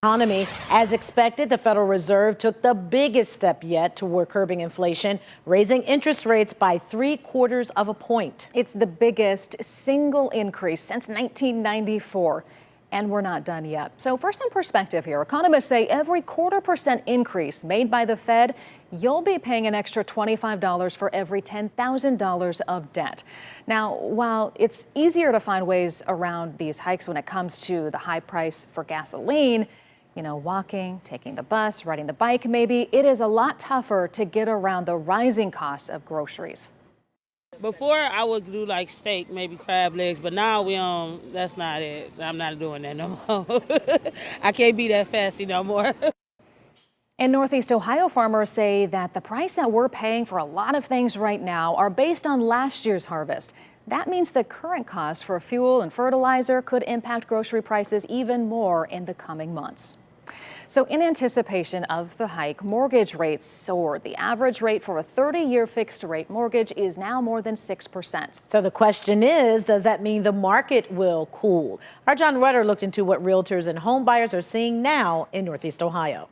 Economy. As expected, the Federal Reserve took the biggest step yet toward curbing inflation, raising interest rates by 3/4 of a point. It's the biggest single increase since 1994. And we're not done yet. So for some perspective here, economists say every 0.25% increase made by the Fed, you'll be paying an extra $25 for every $10,000 of debt. Now, while it's easier to find ways around these hikes when it comes to the high price for gasoline, walking, taking the bus, riding the bike, maybe, it is a lot tougher to get around the rising costs of groceries. Before I would do like steak, maybe crab legs, but now that's not it. I'm not doing that no more. I can't be that fancy no more. And Northeast Ohio farmers say that the price that we're paying for a lot of things right now are based on last year's harvest. That means the current cost for fuel and fertilizer could impact grocery prices even more in the coming months. So in anticipation of the hike, mortgage rates soared. The average rate for a 30-year fixed rate mortgage is now more than 6%. So the question is, does that mean the market will cool? Our John Rudder looked into what realtors and home buyers are seeing now in Northeast Ohio.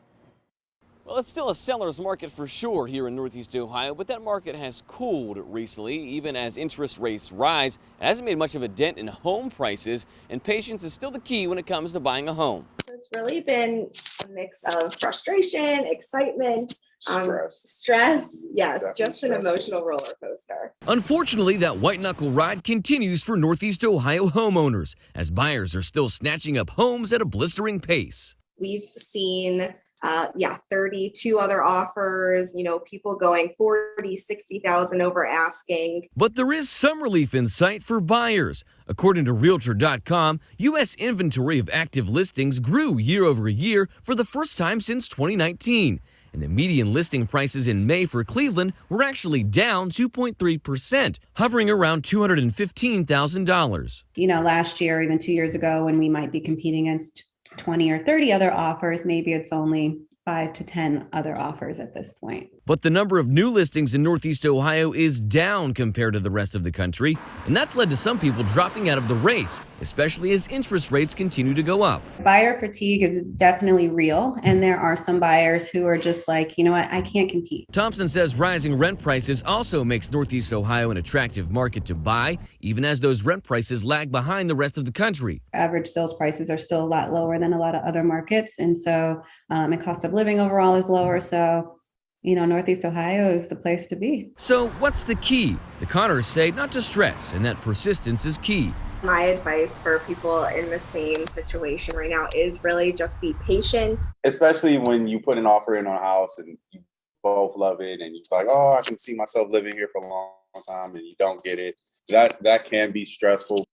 Well, it's still a seller's market for sure here in Northeast Ohio, but that market has cooled recently, even as interest rates rise. It hasn't made much of a dent in home prices, and patience is still the key when it comes to buying a home. It's really been a mix of frustration, excitement, stress. Yes, definitely just an emotional roller coaster. Unfortunately, that white-knuckle ride continues for Northeast Ohio homeowners, as buyers are still snatching up homes at a blistering pace. We've seen, 32 other offers, people going 40, 60,000 over asking. But there is some relief in sight for buyers. According to Realtor.com, U.S. inventory of active listings grew year over year for the first time since 2019. And the median listing prices in May for Cleveland were actually down 2.3%, hovering around $215,000. Last year, even 2 years ago, when we might be competing against 20 or 30 other offers, maybe it's only 5 to 10 other offers at this point. But the number of new listings in Northeast Ohio is down compared to the rest of the country, and that's led to some people dropping out of the race, especially as interest rates continue to go up. Buyer fatigue is definitely real, and there are some buyers who are just like, I can't compete. Thompson says rising rent prices also makes Northeast Ohio an attractive market to buy, even as those rent prices lag behind the rest of the country. Average sales prices are still a lot lower than a lot of other markets, and so the cost of living overall is lower, so Northeast Ohio is the place to be. So what's the key? The Connors say not to stress and that persistence is key. My advice for people in the same situation right now is really just be patient. Especially when you put an offer in on a house and you both love it and you're like, I can see myself living here for a long time, and you don't get it. That can be stressful.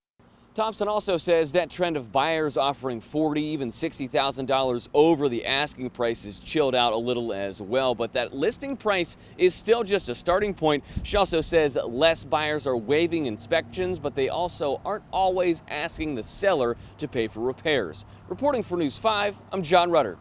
Thompson also says that trend of buyers offering $40,000, even $60,000 over the asking price has chilled out a little as well, but that listing price is still just a starting point. She also says less buyers are waiving inspections, but they also aren't always asking the seller to pay for repairs. Reporting for News 5, I'm John Rudder.